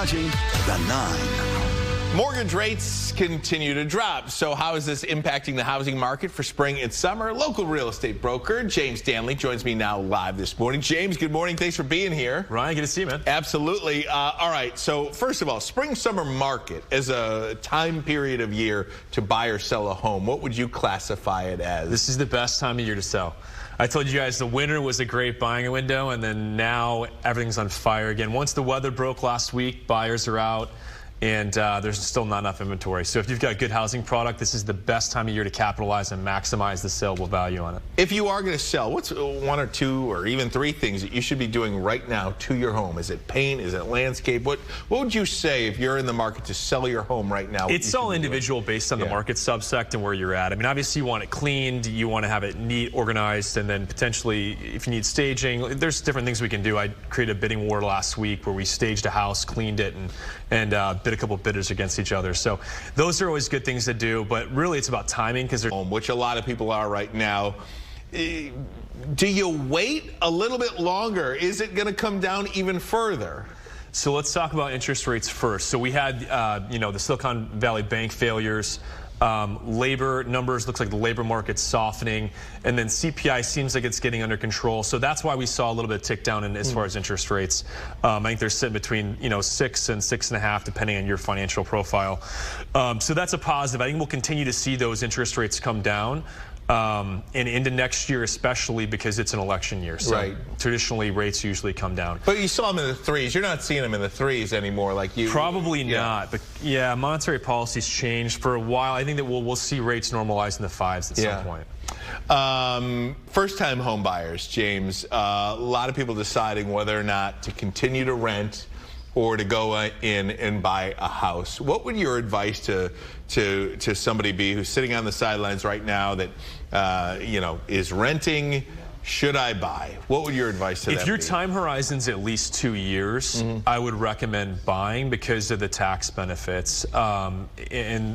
watching The 9. Mortgage rates continue to drop. So how is this impacting the housing market for spring and summer? Local real estate broker James Danley joins me now live this morning. James, good morning. Thanks for being here. Ryan, good to see you, man. Absolutely. All right. So first of all, spring-summer market as a time period of year to buy or sell a home, what would you classify it as? This is the best time of year to sell. I told you guys the winter was a great buying window, and then now everything's on fire again. Once the weather broke last week, buyers are out. And there's still not enough inventory. So if you've got a good housing product, this is the best time of year to capitalize and maximize the saleable value on it. If you are going to sell, what's one or two or even three things that you should be doing right now to your home? Is it paint? Is it landscape? What would you say if you're in the market to sell your home right now? It's all individual based on the market subsect and where you're at. I mean, obviously you want it cleaned, you want to have it neat, organized, and then potentially if you need staging, there's different things we can do. I created a bidding war last week where we staged a house, cleaned it, and bid a couple bidders against each other. So those are always good things to do, but really it's about timing because they're which a lot of people are right now. Do you wait a little bit longer? Is it going to come down even further? So let's talk about interest rates first. So we had, the Silicon Valley Bank failures. Labor numbers, looks like the labor market's softening, and then CPI seems like it's getting under control. So that's why we saw a little bit of tick down in as far as interest rates. I think they're sitting between 6 and 6.5, depending on your financial profile. So that's a positive. I think we'll continue to see those interest rates come down. And into next year, especially because it's an election year. So traditionally, rates usually come down. But you saw them in the threes. You're not seeing them in the threes anymore like you. Probably not. But yeah, monetary policy's changed for a while. I think that we'll see rates normalize in the fives at some point. First-time home buyers, James. A lot of people deciding whether or not to continue to rent or to go in and buy a house. What would your advice to somebody be who's sitting on the sidelines right now that is renting? Should I buy? What would your advice to them be? If your time horizon's at least 2 years, I would recommend buying because of the tax benefits and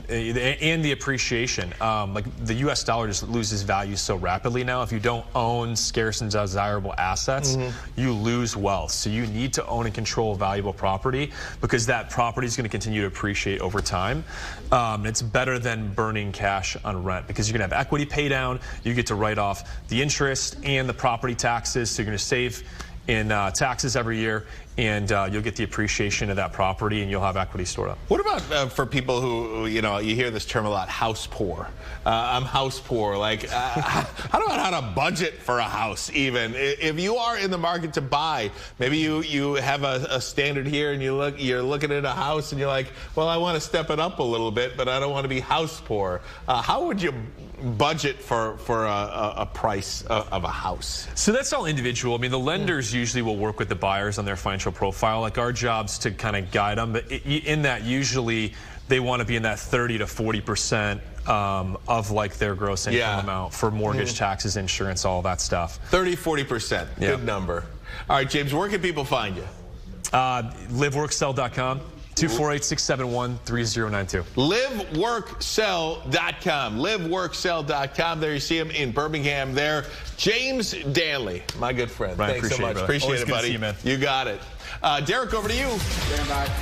the appreciation. Like the U.S. dollar just loses value so rapidly now. If you don't own scarce and desirable assets, you lose wealth. So you need to own and control valuable property because that property is going to continue to appreciate over time. It's better than burning cash on rent because you're going to have equity pay down. You get to write off the interest and the property taxes, so you're going to save in taxes every year, and you'll get the appreciation of that property, and you'll have equity stored up. What about for people who, you hear this term a lot, house poor? I'm house poor. Like, how do I know how to budget for a house even? If you are in the market to buy, maybe you have a standard here, and you're looking at a house, and you're like, well, I want to step it up a little bit, but I don't want to be house poor. How would you budget for a price of a house? So that's all individual. I mean, the lenders usually will work with the buyers on their financial profile. Like our job's to kind of guide them, but in that usually they want to be in that 30 to 40% of like their gross income amount for mortgage, taxes, insurance, all that stuff. 30-40%. Good number. All right, James, where can people find you? LiveWorkSell.com. 248-671-3092. LiveWorkSell.com. LiveWorkSell.com. There you see him in Birmingham there. James Danley, my good friend. Ryan, thanks so much. It, appreciate Always it, buddy. See you, man. You got it. Derek, over to you. Ryan.